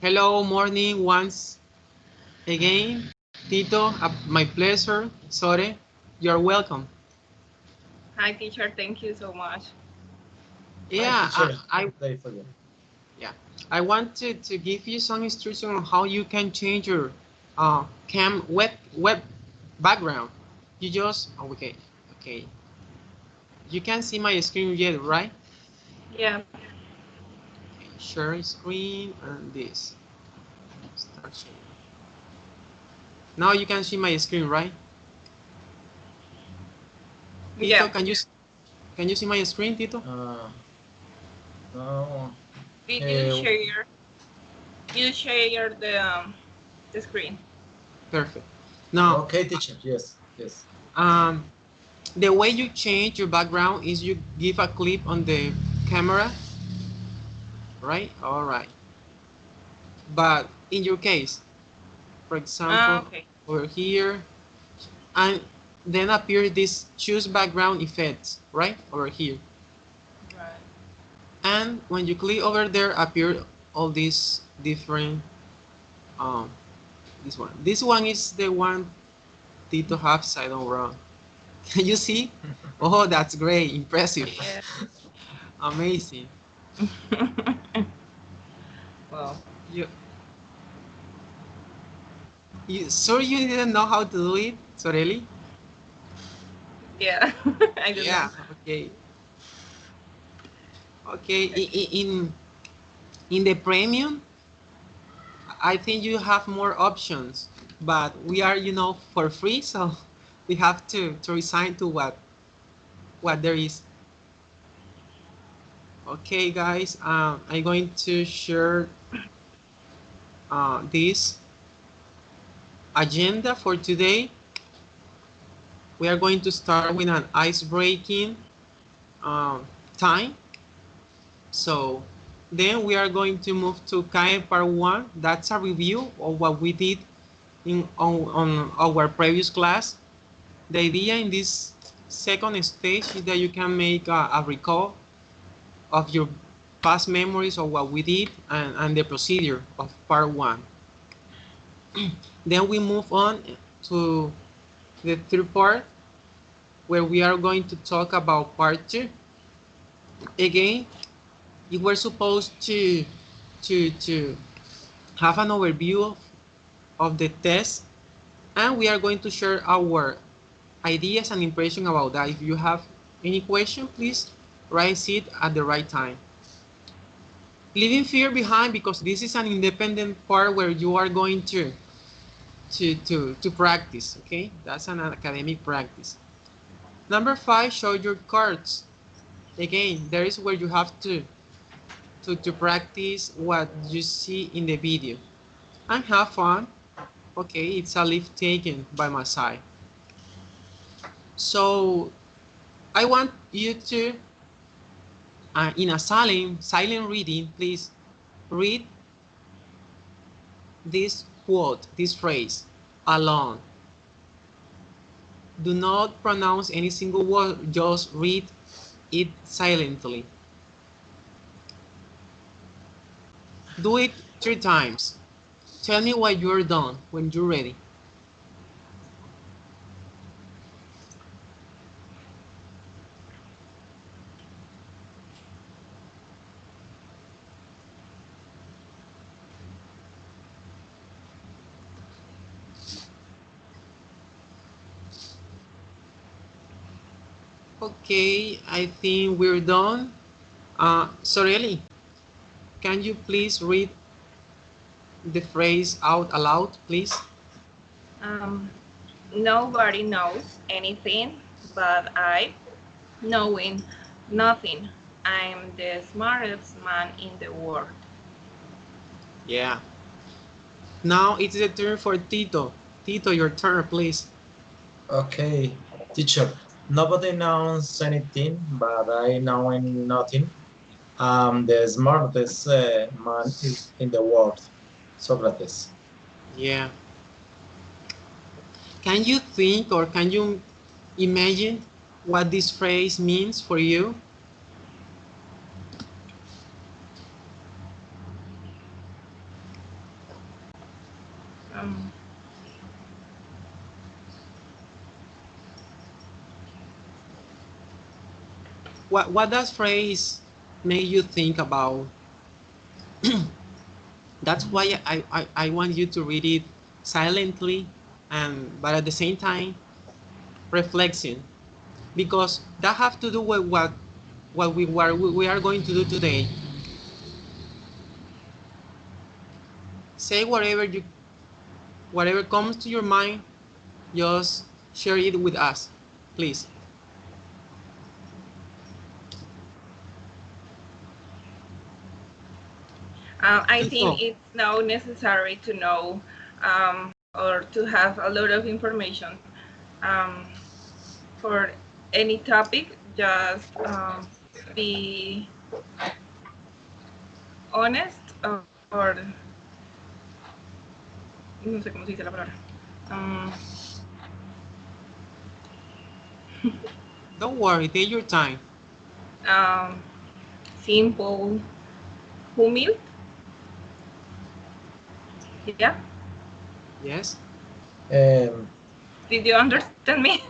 Hello, morning once again. Tito, my pleasure. Sorry, you're welcome. Hi, teacher. Thank you so much. Hi, Yeah, teacher. I Good day for you. yeah, I wanted to give you some instruction on how you can change your cam web background. You just okay. You can see my screen yet, right? Yeah. Okay, share screen and this. Start sharing. Now you can see my screen, right? Tito, Yeah. can you see my screen, Tito? No. Did Uh, you share the screen? Perfect. Now, okay, teacher. Yes, yes. um, the way you change your background is you give a clip on the camera, right? All right. But in your case, for example, Okay. over here, and then appear this choose background effects, right? Over here. Right. And when you click over there, appear all these different, um, this one. This one is the one Tito have side on wrong. Can you see? Oh, that's great. Impressive. Yeah. Amazing. Well, You, you didn't know how to do it, Sorelli? yeah. I don't know. Yeah, okay. Okay, in the premium, I think you have more options, but we are, for free, so we have to resign to what there is. Okay, guys, I'm going to share this agenda for today. We are going to start with an ice-breaking um, time. So then we are going to move to kind part one. That's a review of what we did on our previous class. The idea in this second stage is that you can make a recall of your past memories of what we did and the procedure of part one. Then we move on to the third part where we are going to talk about part two. Again, you were supposed to have an overview of the test, and we are going to share our ideas and impression about that. If you have any question, please raise it at the right time. Leaving fear behind, because this is an independent part where you are going to practice. Okay, that's an academic practice. Number five, show your cards. Again, there is where you have to practice what you see in the video and have fun. Okay, it's a lift taken by my side. So I want you to, in a silent reading, please read this quote, this phrase, alone. Do not pronounce any single word, just read it silently. Do it 3 times. Tell me when you're done, when you're ready. Okay, I think we're done. Soreli, can you please read the phrase out aloud, please? Um, Nobody knows anything, but I, knowing nothing, I'm the smartest man in the world. Yeah. Now it's the turn for Tito. Tito, your turn, please. Okay, teacher. Nobody knows anything, but I know nothing. The smartest man is in the world, Socrates. Yeah. Can you think or can you imagine what this phrase means for you? What does phrase make you think about? That's why I want you to read it silently, but at the same time reflecting, because that have to do with what we are going to do today. Say whatever comes to your mind, just share it with us, please. I Tito. think it's now necessary to know or to have a lot of information for any topic. Just be honest or no sé cómo se dice la palabra. Don't worry, take your time. Simple, humilde. Yeah. Yes. Did you understand me?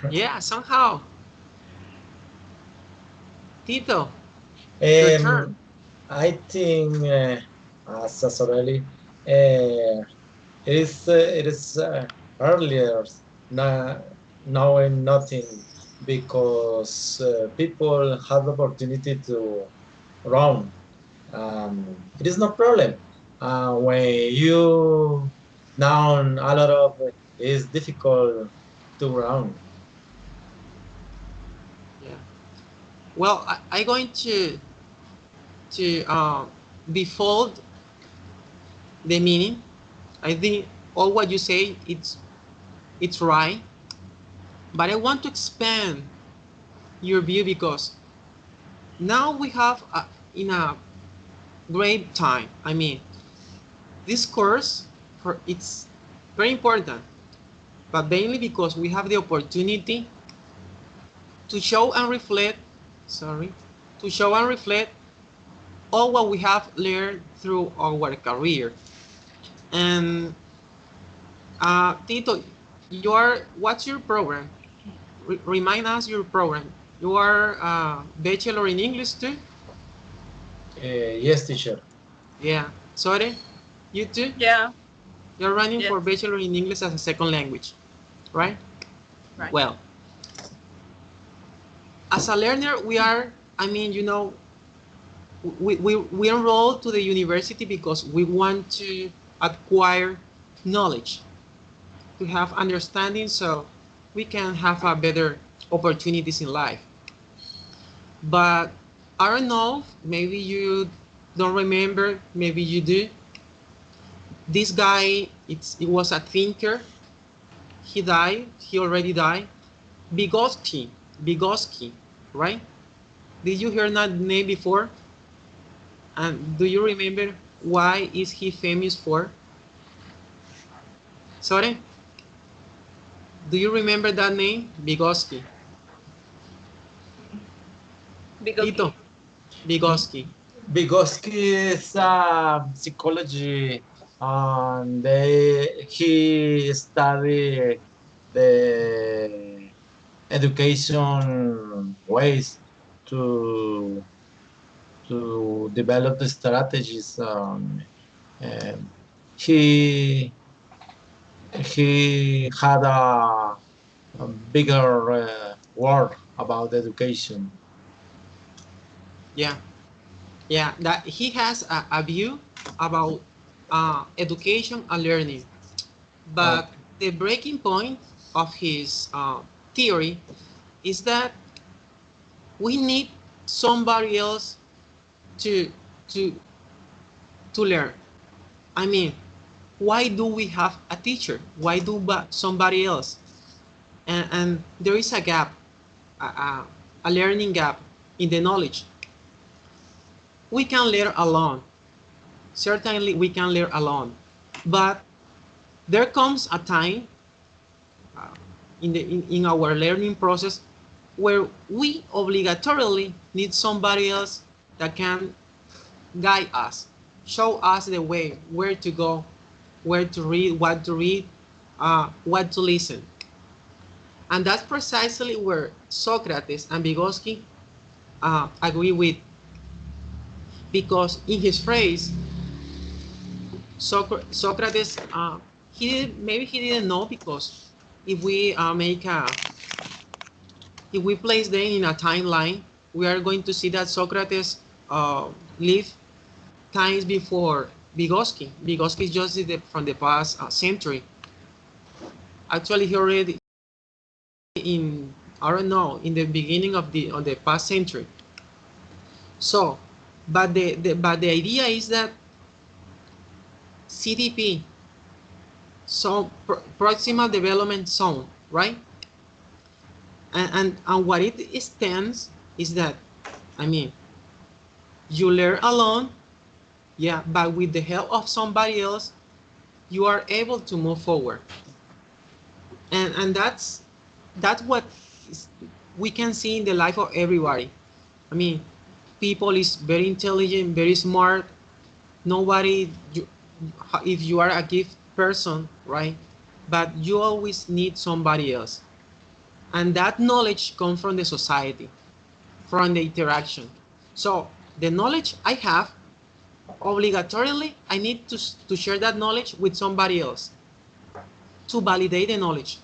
Yeah, somehow. Tito, your turn. I think, as already, it is earlier knowing nothing, because people have the opportunity to run. It is no problem. When you know a lot of, it's difficult to run. Yeah. Well, I'm going to default the meaning. I think all what you say it's right, but I want to expand your view, because now we have in a great time. I mean, this course it's very important, but mainly because we have the opportunity to show and reflect. Sorry, to show and reflect all what we have learned through our career. And Tito, what's your program? Remind us your program. You are bachelor in English too? Yes, teacher. Yeah. Sorry, you too? Yeah. You're running Yes. for bachelor in English as a second language, right? Right. Well, as a learner, we enroll to the university because we want to acquire knowledge, to have understanding, so we can have a better opportunities in life. But I don't know, maybe you don't remember, maybe you do. This guy, it was a thinker. He already died. Vygotsky, right? Did you hear that name before? And do you remember why is he famous for? Sorry? Do you remember that name? Vygotsky. Tito. Vygotsky. Vygotsky is psychology, and he studied the education ways to develop the strategies. And he he had a bigger work about education. Yeah. Yeah, that he has a view about education and learning. But the breaking point of his theory is that we need somebody else to to to learn. I mean, why do we have a teacher? Why do somebody else? And there is a gap, a learning gap in the knowledge. We can learn alone. Certainly, we can learn alone, but there comes a time in our learning process where we obligatorily need somebody else that can guide us, show us the way, where to go. where to read, what to listen. And that's precisely where Socrates and Vygotsky agree with, because in his phrase, Socrates, maybe he didn't know, because if we if we place them in a timeline, we are going to see that Socrates lived times before Vygotsky. Vygotsky is just from the past century. Actually, he already in, I don't know, in the beginning of the past century. So, but the idea is that CDP, so proximal development zone, right? And what it stands is that, I mean, you learn alone, yeah, but with the help of somebody else, you are able to move forward. And that's what we can see in the life of everybody. I mean, people is very intelligent, very smart. Nobody, if you are a gift person, right? But you always need somebody else. And that knowledge comes from the society, from the interaction. So the knowledge I have, obligatorily, I need to share that knowledge with somebody else to validate the knowledge,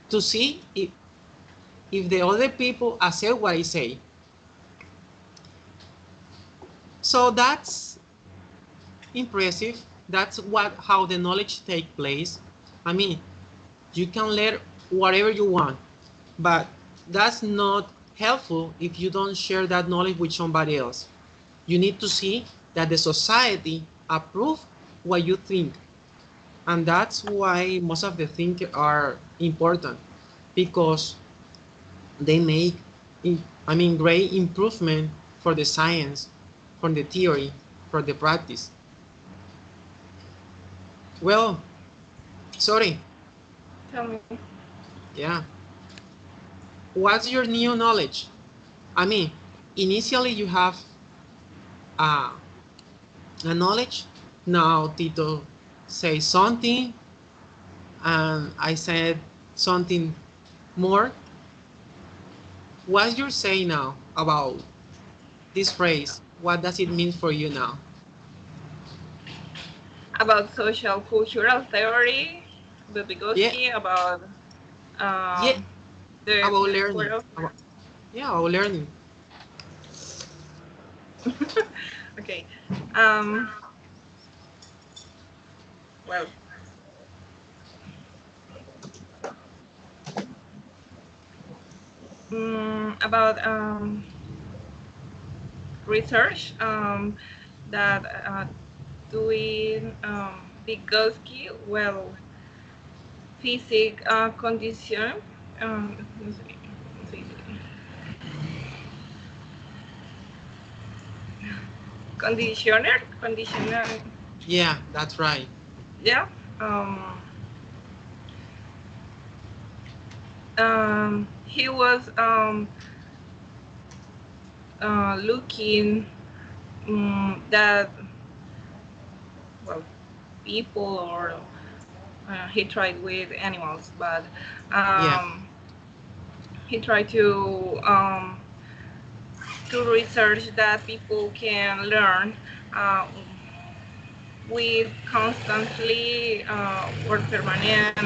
to see if the other people accept what I say. So that's impressive. That's how the knowledge take place. I mean, you can learn whatever you want, but that's not helpful if you don't share that knowledge with somebody else. You need to see that the society approve what you think. And that's why most of the things are important, because they make, I mean, great improvement for the science, for the theory, for the practice. Well, sorry. Tell me. Yeah. What's your new knowledge? I mean, initially you have a knowledge. Now Tito say something, and I said something more. What you're saying now about this phrase, what does it mean for you now? About social cultural theory, the Vygotsky, Yeah, about yeah, the about word learning. of About learning. okay. Well, about research that doing Vygotsky, well, physics condition, let's see, conditioner, Yeah, that's right. yeah. He was looking that, well, people, or he tried with animals, but Yeah, he tried to research that people can learn with constantly or permanent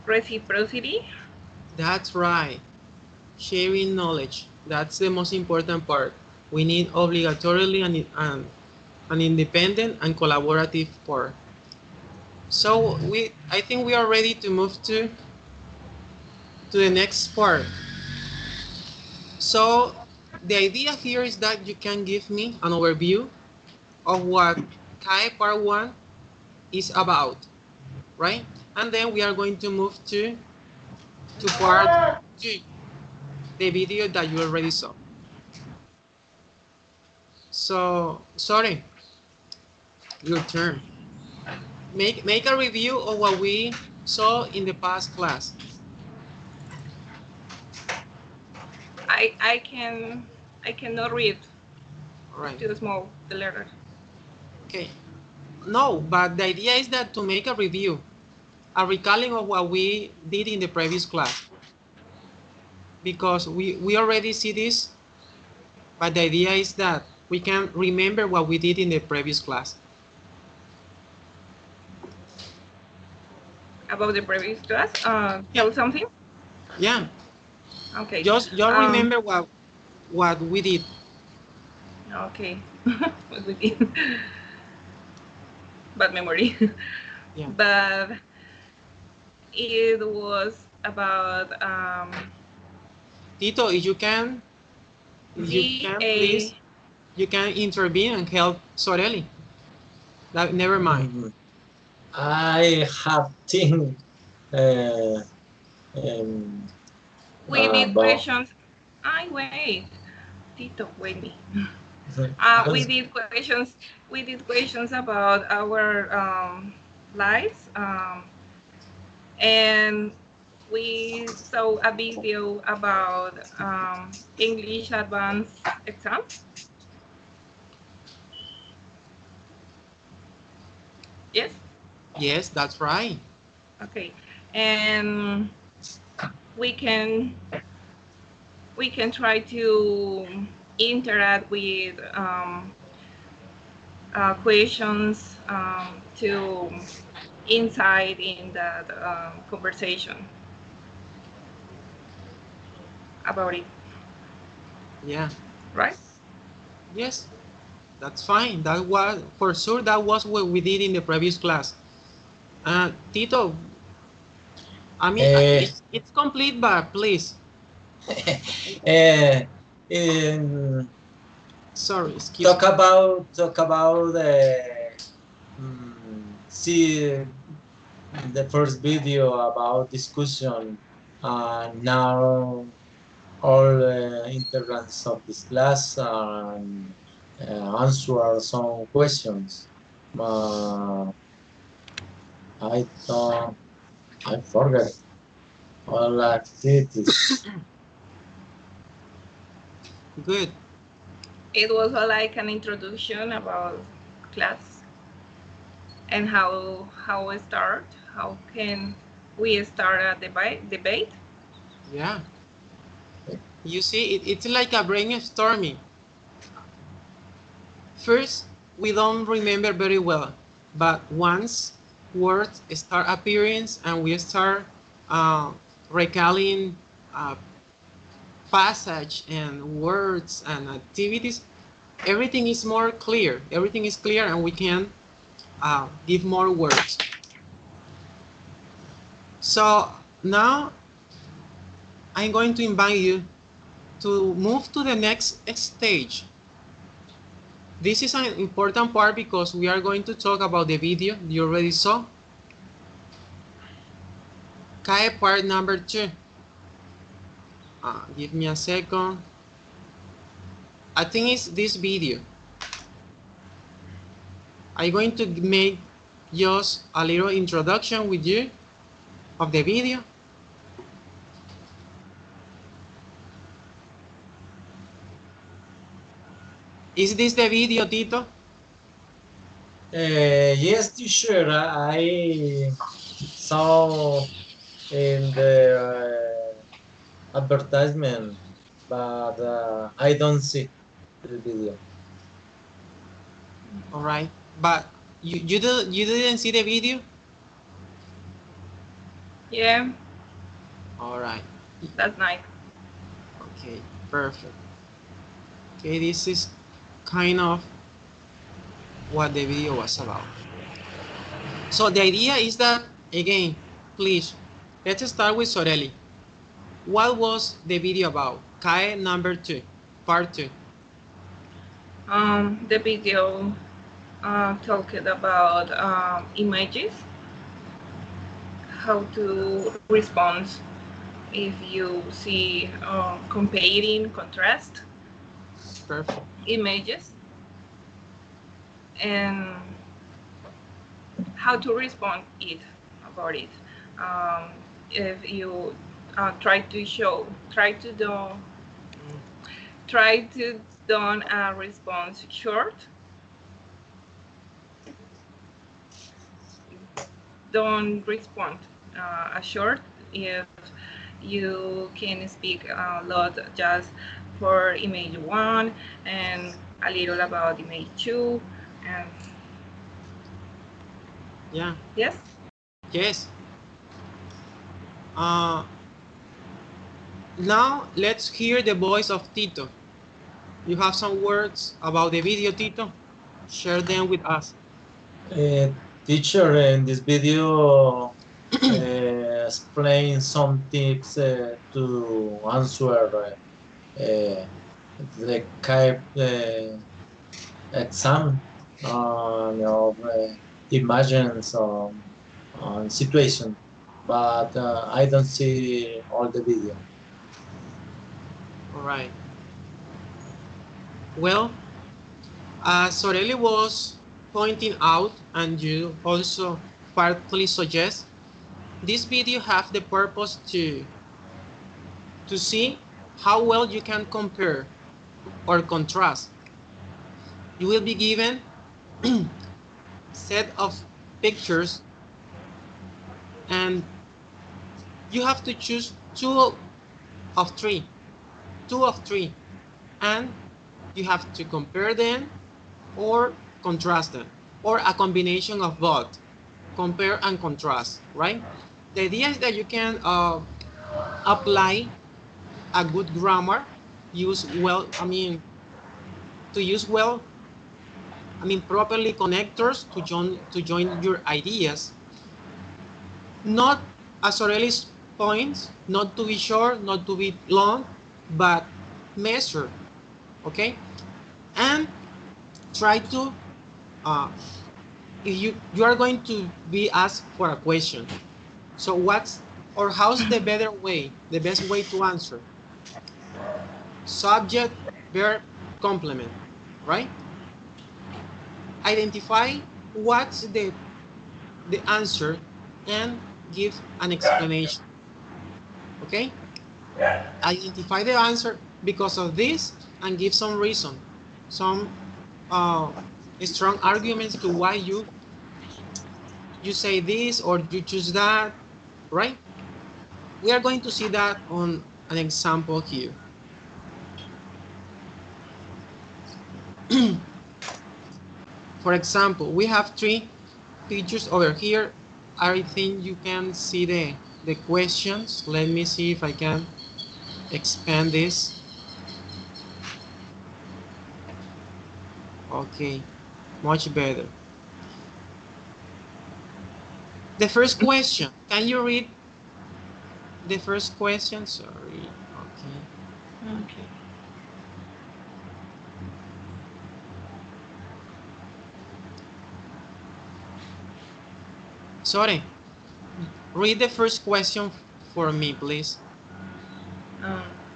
reciprocity. that's right. Sharing knowledge. That's the most important part. We need obligatorily an independent and collaborative part. So I think we are ready to move to the next part. So the idea here is that you can give me an overview of what Kai Part 1 is about, right? And then we are going to move to Part 2, the video that you already saw. So, sorry, your turn. Make a review of what we saw in the past class. I can I cannot read. All right. Too small, the letter. Okay. No, but the idea is that to make a review, a recalling of what we did in the previous class. Because we already see this, but the idea is that we can remember what we did in the previous class. About the previous class? Yeah. Tell something? Yeah. Okay. Just remember what we did. Okay. What we did. Bad memory. Yeah. But it was about Tito, if you can please, you can intervene and help Sorelli. Never mind. I have think um, we did about questions. Wait. Tito, wait me. We did questions. We did questions about our lives, and we saw a video about English advanced exams. Yes. Yes, that's right. Okay, and we can try to interact with questions to insight in that conversation about it. Yeah. Right? Yes, that's fine. That was for sure. That was what we did in the previous class. Tito, I mean, uh, it's complete, but please. in Sorry, excuse me. talk about see the first video about discussion, and now all integrants of this class and answer some questions. Uh, I don't, I forget all activities. Good. It was like an introduction about class and how we start. How can we start a debate? Yeah. You see, it's like a brainstorming. First, we don't remember very well, but once words start appearing and we start uh, recalling uh, passage and words and activities, everything is more clear. Everything is clear and we can give more words. So now I'm going to invite you to move to the next stage. This is an important part because we are going to talk about the video you already saw. CAE part number 2. Give me a second. I think it's this video. I'm going to make just a little introduction with you of the video. Is this the video, Tito? Yes, teacher, I saw in the advertisement, but I don't see the video. All right, but you didn't see the video? Yeah, All right. that's nice. Okay, perfect. Okay, this is kind of what the video was about. So the idea is that, again, please, let's start with Sorelli. What was the video about? CAE number 2, part 2. The video talked about images, how to respond if you see comparing contrast Perfect. images, and how to respond about it. If you try to do try to done a response short. Don't respond a short if you can speak a lot just for image 1 and a little about image 2 and Yeah. yes. Yes. Now let's hear the voice of Tito. You have some words about the video, Tito? Share them with us. Teacher, in this video, explain some tips to answer the type exam of imagine some situation, but I don't see all the video. All right. Well, as Sorelli was pointing out, and you also partly suggest, this video have the purpose to see how well you can compare or contrast. You will be given set of pictures and you have to choose two of three, and you have to compare them or contrast them, or a combination of both, compare and contrast, right? The idea is that you can apply a good grammar, use well, to use well, properly connectors to join your ideas. Not as Aurelius points, not to be short, not to be long, but measure, okay? And try to, if you are going to be asked for a question. So how's the better way, the best way to answer? Subject, verb, complement, right? Identify what's the answer and give an explanation, okay? Identify the answer because of this and give some reason, some strong arguments to why you say this or you choose that, right? We are going to see that on an example here. For example, we have three pictures over here. I think you can see the questions. Let me see if I can expand this. Okay, much better. The first question, can you read the first question? Sorry, Okay. Sorry, read the first question for me, please.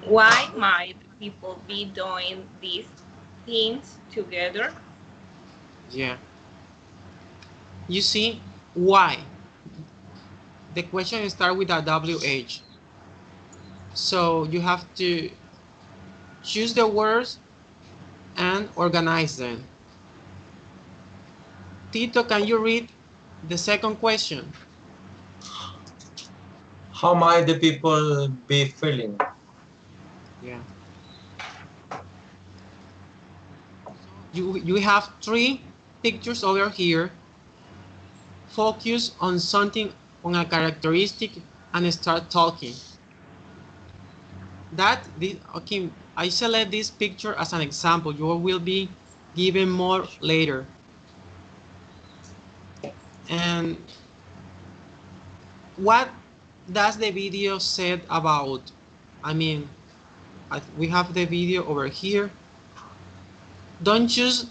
Why might people be doing these things together? Yeah. You see, why? The question starts with a WH. So you have to choose the words and organize them. Tito, can you read the second question? How might the people be feeling? Yeah. You have three pictures over here. Focus on something, on a characteristic, and start talking. Okay, I select this picture as an example. You will be given more later. And what does the video said about? We have the video over here. Don't choose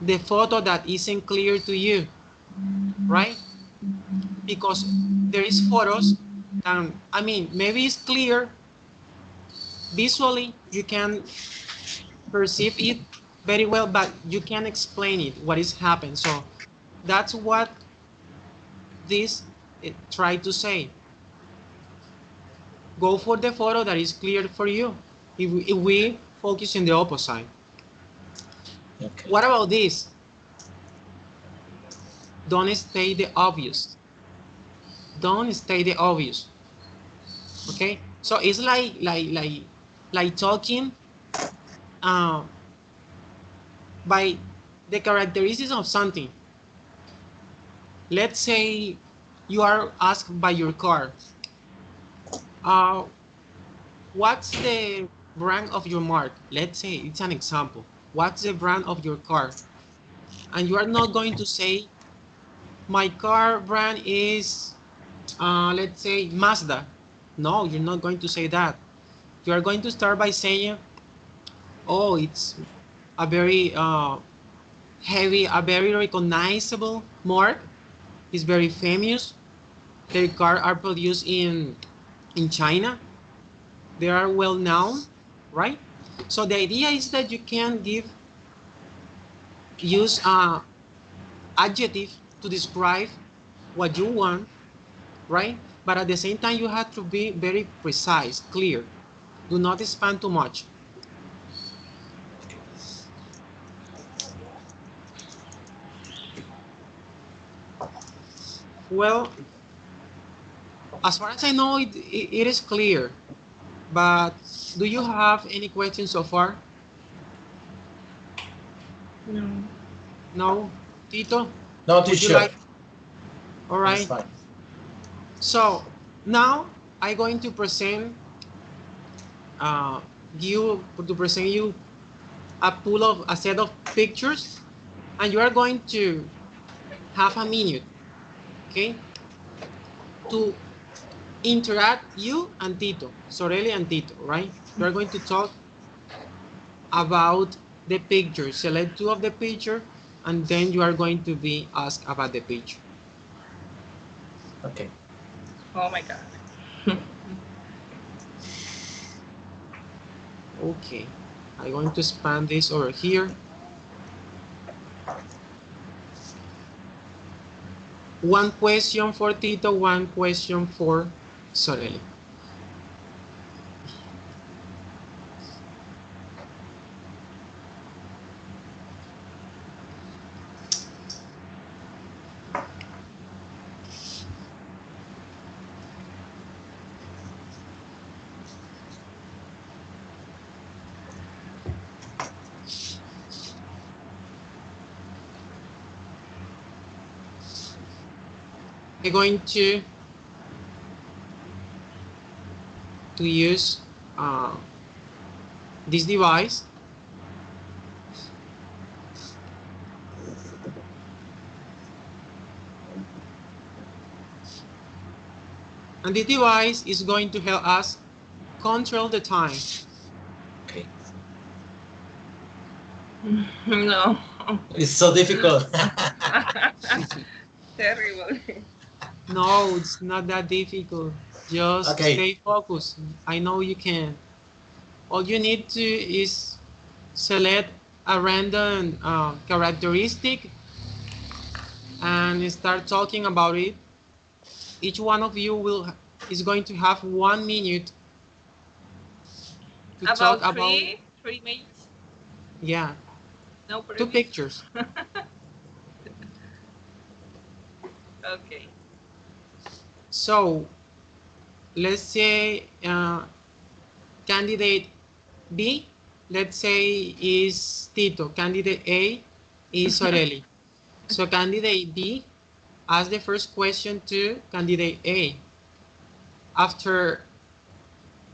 the photo that isn't clear to you, right? Because there is photos that, maybe it's clear visually, you can perceive it very well, but you can't explain it, what is happening. So that's what this try to say. Go for the photo that is clear for you. If we focus on the opposite. Okay. What about this? Don't state the obvious. Don't state the obvious. Okay, so it's like talking by the characteristics of something. Let's say you are asked by your car, what's the brand of your mark? Let's say it's an example. What's the brand of your car? And you are not going to say, my car brand is, let's say, Mazda. No, you're not going to say that. You are going to start by saying, oh, it's a very heavy, a very recognizable mark. It's very famous. Their cars are produced in China. They are well known, right? So the idea is that you can use adjective to describe what you want, right? But at the same time, you have to be very precise, clear. Do not expand too much. Well, as far as I know, it is clear. But do you have any questions so far? No. No? Tito? No, Would you teacher. like? All That's right. fine. So now I'm going to present you a set of pictures, and you are going to have a minute, okay, to interact, you and Tito, Soreli and Tito, right? You are going to talk about the picture. Select two of the picture, and then you are going to be asked about the picture. Okay. Oh my God. Okay, I'm going to expand this over here. One question for Tito, one question for Soreli. I'm going to use this device. And this device is going to help us control the time. Okay. No. It's so difficult. Terrible. No, it's not that difficult. Just Okay. stay focused. I know you can. All you need to is select a random characteristic and start talking about it. Each one of you is going to have 1 minute to talk About about, three images? yeah, No 2 previous. pictures. Okay. So let's say candidate B, let's say, is Tito. Candidate A is Soreli. So candidate B ask the first question to candidate A. After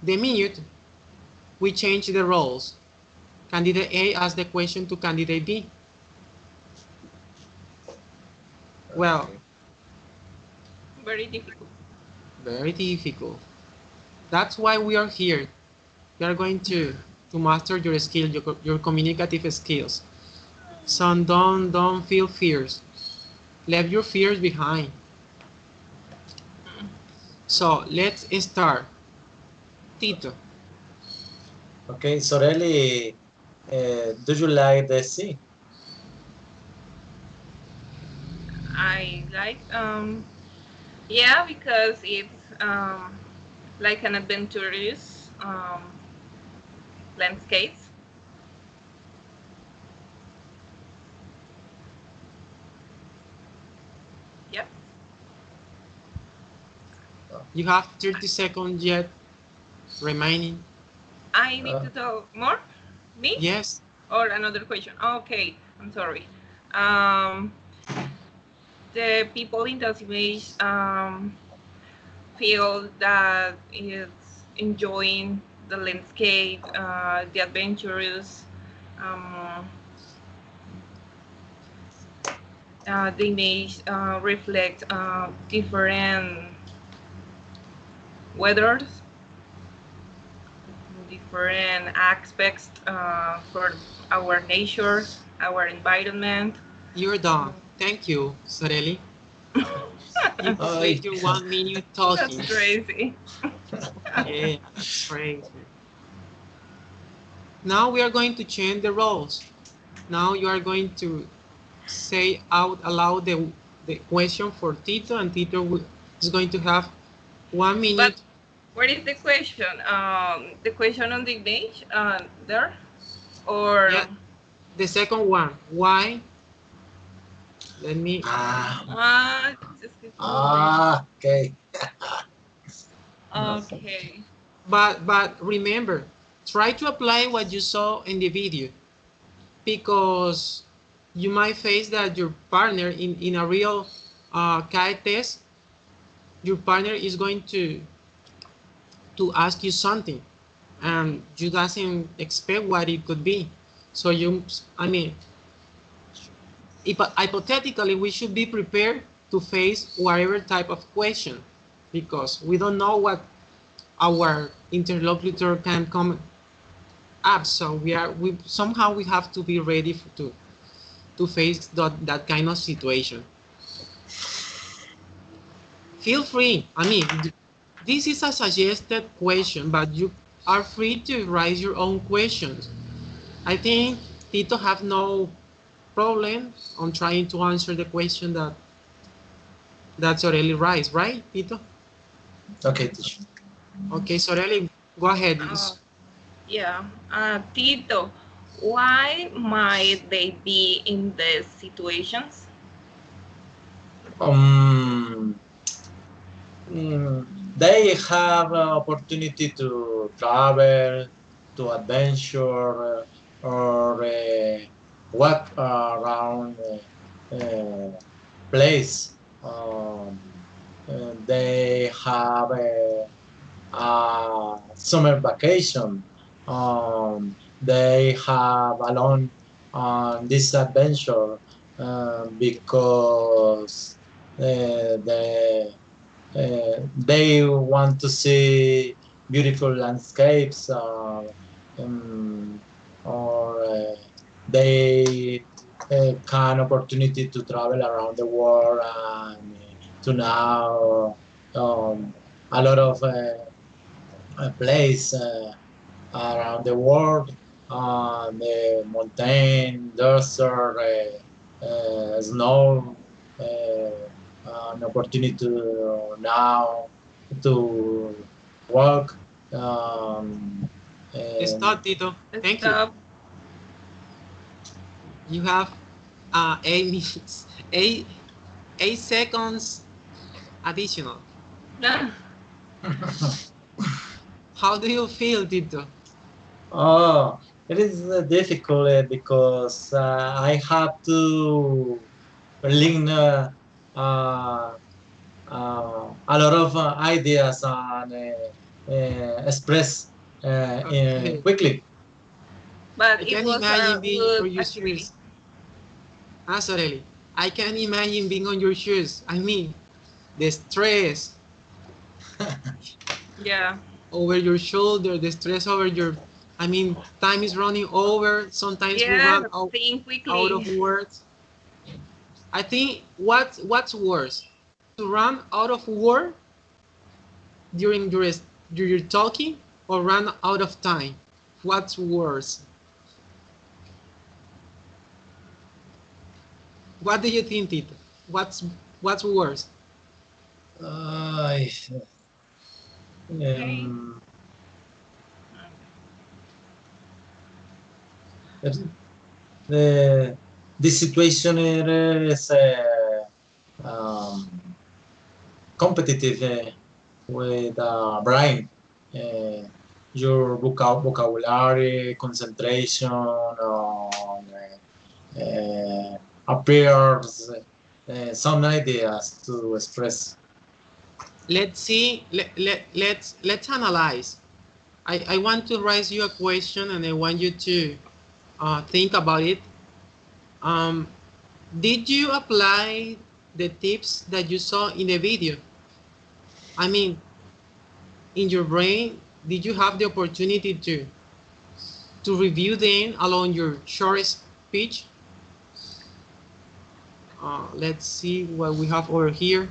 the minute, we change the roles. Candidate A asks the question to candidate B. Well, Okay. Very difficult. very difficult. That's why we are here. We are going to master your skills, your communicative skills. So don't feel fears. Leave your fears behind. So let's start. Tito. Okay, Soreli, do you like the sea? I like yeah, because it's like an adventurous landscapes. You have 30 seconds yet remaining. I need to talk more? Me? Yes. Or another question? Okay, I'm sorry. The people in this image feel that it's enjoying the landscape, the adventures. Um, the image reflects different weathers, different aspects for our nature, our environment. You're done. Thank you, Sorelli. You I, complete your 1 minute talking. That's crazy. Yeah, that's crazy. Now we are going to change the roles. Now you are going to say out aloud the question for Tito, and Tito is going to have 1 But minute. what is the question? The question on the image there? Or Yeah, the second one. Why? Let me. just keep moving. okay. Okay. But remember, try to apply what you saw in the video, because you might face that your partner in a real CAE test, your partner is going to ask you something and you doesn't expect what it could be. So I mean, if hypothetically, we should be prepared to face whatever type of question, because we don't know what our interlocutor can come up. So we somehow we have to be ready to face that kind of situation. Feel free. I mean, this is a suggested question, but you are free to raise your own questions. I think Tito have no problem on trying to answer the question that Sorelli raised, right, Tito? Okay, teacher. Okay, Sorelli, go ahead. Yeah. Tito, why might they be in these situations? Um, they have an opportunity to travel, to adventure, or walk around place. They have a summer vacation. They have alone on this adventure because they want to see beautiful landscapes or they can opportunity to travel around the world and to know a lot of place around the world, the mountain, desert, snow, an opportunity to now to walk. And Stop, Tito. Thank you. Stop. You have 8 minutes, 8 seconds additional. How do you feel, Tito? oh, it is difficult because I have to link a lot of ideas and express Okay. quickly. But I it can was imagine being good on your activity. shoes. Sorry. I can imagine being on your shoes. I mean, the stress Yeah. over your shoulder, the stress over your. I mean, time is running over. Sometimes we Yeah, run think out of quickly. words. I think what's worse, to run out of word during your talking, or run out of time. What's worse? What do you think, Tito? What's worse? Uh, Okay. um, the situation is competitive. with brain, your vocabulary, concentration, appears some ideas to express. Let's see. Let's analyze. I want to raise you a question, and I want you to think about it. Did you apply the tips that you saw in the video? I mean, in your brain, did you have the opportunity to review them along your short speech? Let's see what we have over here.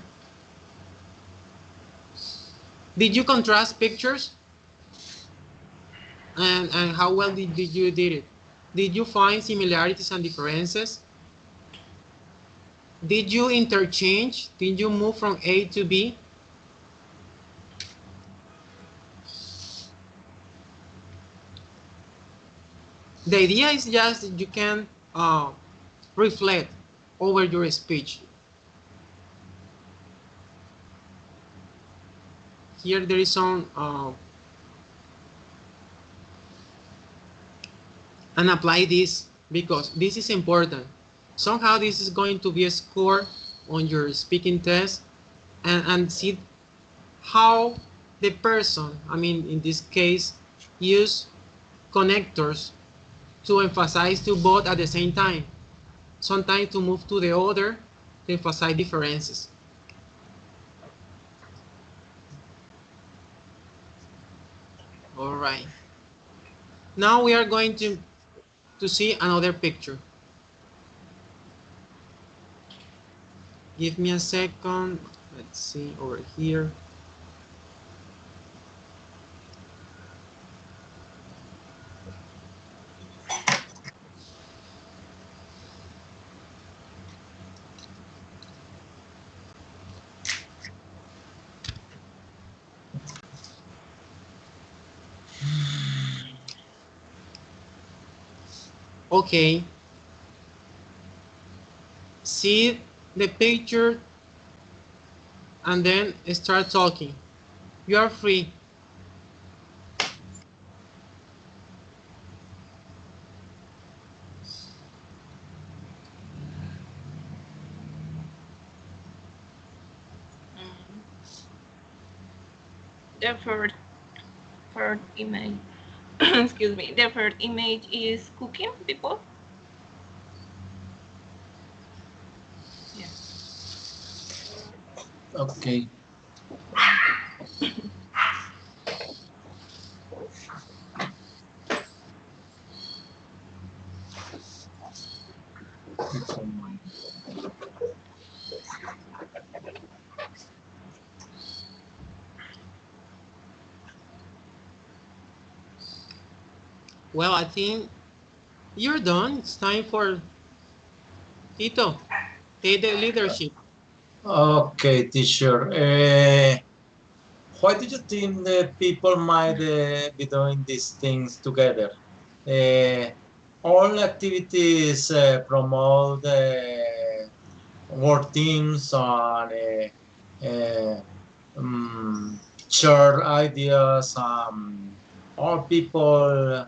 Did you contrast pictures? And how well did you did it? Did you find similarities and differences? Did you interchange? Did you move from A to B? The idea is just that you can reflect over your speech. Here there is some and apply this because this is important. Somehow this is going to be a score on your speaking test, and see how the person, I mean in this case, use connectors to emphasize to both at the same time. Sometimes to move to the other to emphasize differences. All right. Now we are going to see another picture. Give me a second. Let's see over here. Okay. See the picture and then start talking. You are free. The third image, excuse me, the third image is cooking, people. Yeah. Okay. Well, I think you're done. It's time for Tito. Take the leadership. Okay, teacher. Why do you think the people might be doing these things together? All activities promote work teams and share ideas. All people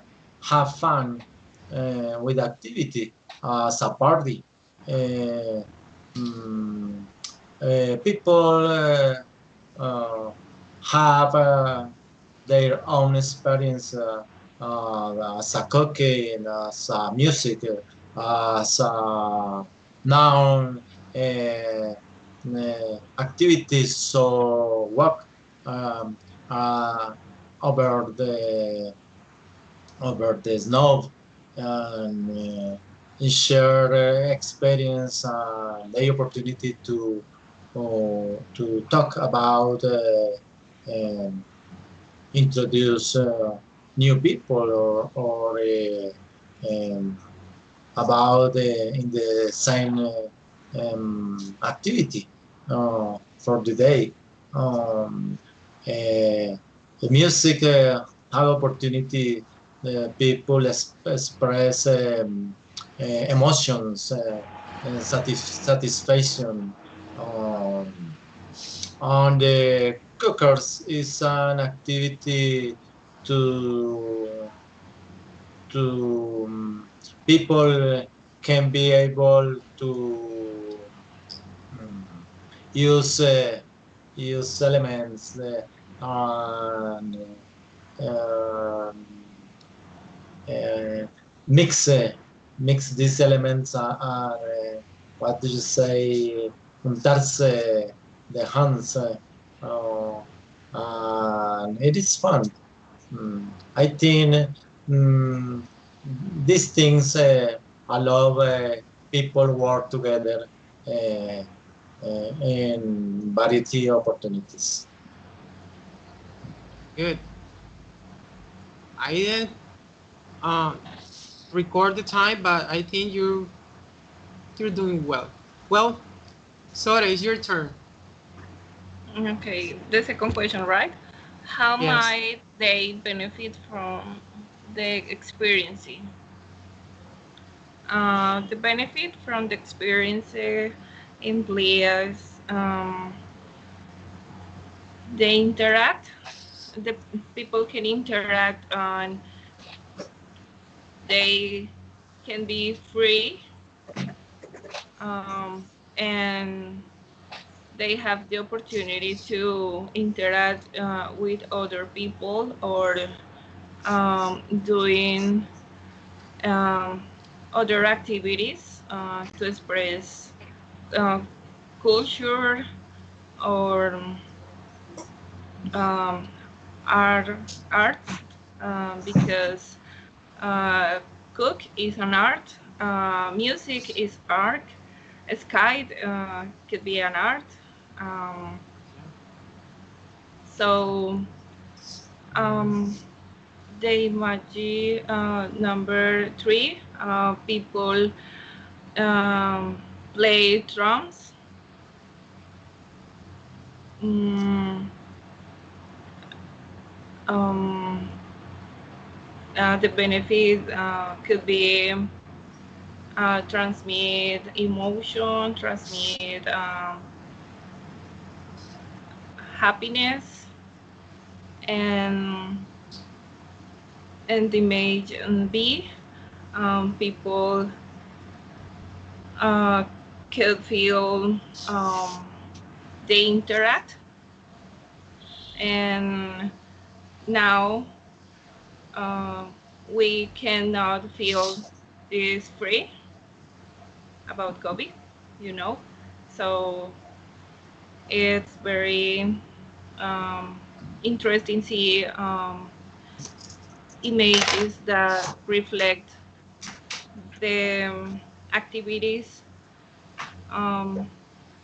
have fun with activity as a party. Uh, mm, People have their own experience as a cooking, as a music, as a noun activities. So walk um, uh, over the snow and share experience and the opportunity to talk about introduce new people or about in the same activity for the day. The music have opportunity people express emotions, satisfaction on the cookers is an activity to people can be able to use use elements and um, uh, mix mix these elements and what do you say juntarse the hands and it is fun. I think these things allow people work together uh, in variety opportunities. Good. I didn't uh, record the time, but I think you're doing well. Well, Sora, it's your turn. Okay, the second question, right? How Yes. might they benefit from the experience? The benefit from the experience implies they interact. The people can interact and they can be free, and they have the opportunity to interact with other people or doing other activities to express uh, culture or um, art, arts, because cook is an art, music is art, sky could be an art. Um, so the emoji number 3, people play drums. Mm, um, the benefit could be transmit emotion, transmit happiness, and the image B, people could feel they interact, and now we cannot feel this free about COVID, you know. So it's very interesting to see images that reflect the activities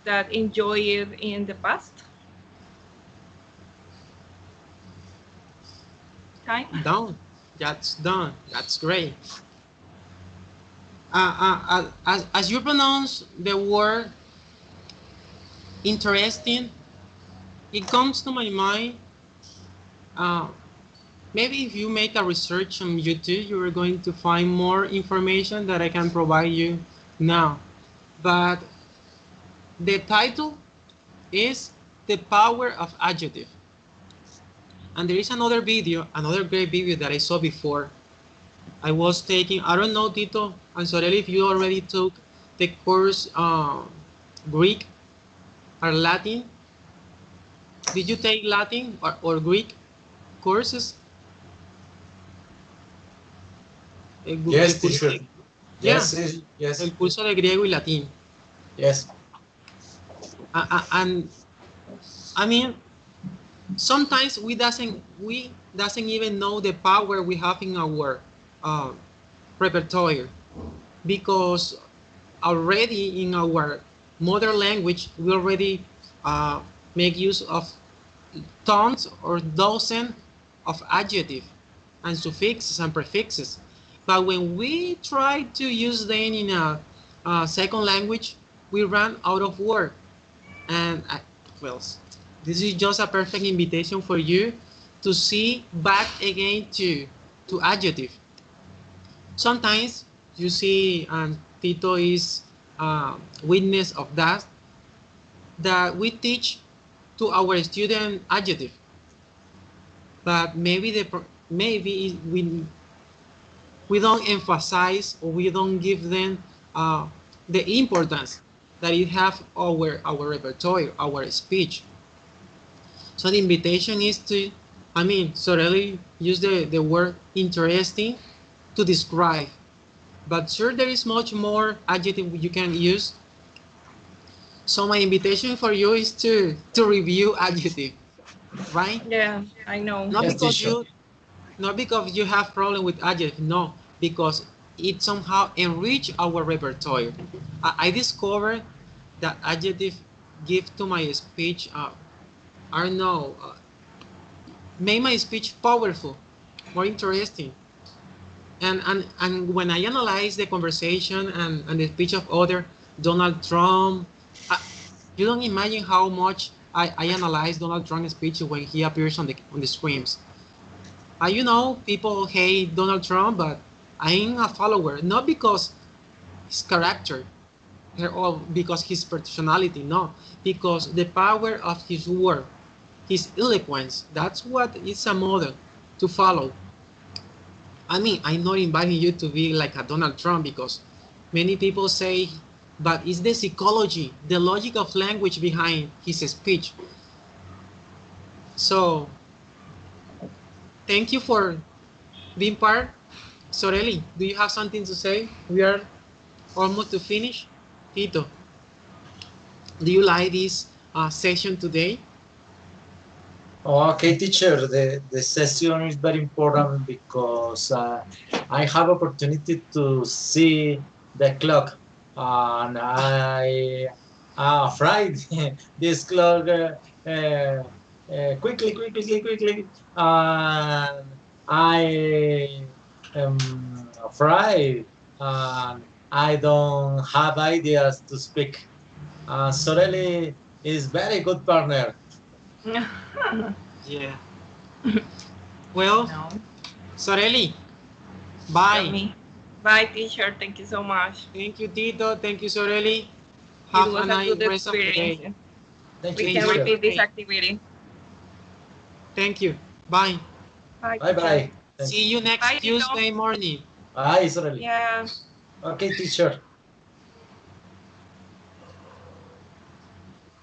that enjoyed in the past time. Done. That's done. That's great. As you pronounce the word interesting, it comes to my mind. Uh, Maybe if you make a research on YouTube, you are going to find more information that I can provide you now. But the title is The Power of Adjective. And there is another video, another great video that I saw before. I was taking, I don't know, Tito and Sorel, if you already took the course Greek or Latin. Did you take Latin or Greek courses? Yes, Curso teacher. yeah, Yes, yes, yes, el curso de griego y latín. yes. And I mean, sometimes we doesn't even know the power we have in our uh, repertoire, because already in our mother language we already uh, make use of tons or dozen of adjective and suffixes and prefixes. But when we try to use them in a second language, we run out of word. And well, this is just a perfect invitation for you to see back again to adjective. Sometimes you see, and Tito is witness of that, that we teach to our student adjective, but maybe we don't emphasize or we don't give them the importance that it have our repertoire, our speech. So the invitation is to, Sorelli use the word interesting to describe, but sure there is much more adjective you can use. So my invitation for you is to review adjective, right? Yeah, I know. Not Yes, because teacher. you have problem with adjective, no, because it somehow enrich our repertoire. I discovered that adjective give to my speech, I don't know, make my speech powerful, more interesting. And when I analyze the conversation and the speech of other, Donald Trump, you don't imagine how much I analyze Donald Trump's speech when he appears on the screens. People hate Donald Trump, but I'm a follower, not because his character or because his personality, no, because the power of his word, his eloquence, that's what is a model to follow. I'm not inviting you to be like a Donald Trump because many people say, but it's the psychology, the logic of language behind his speech. So thank you for being part. Sorelli, do you have something to say? We are almost to finish. Tito, do you like this session today? Okay, teacher, the session is very important because I have opportunity to see the clock and I afraid this clock quickly and I am afraid and I don't have ideas to speak. Sorelli is very good partner. Yeah. Well, No, Sorelli, tell bye. me. Bye, teacher. Thank you so much. Thank you, Tito. Thank you, Sorelli. It Have a was a nice good rest of the experience. day. Thank We you, can Enjoy teacher. your repeat this day. activity. Thank you. Bye. Bye, Bye teacher. bye. See Thanks. you Bye, next Tito. Tuesday morning. Bye, Israeli. Yeah. Okay, teacher.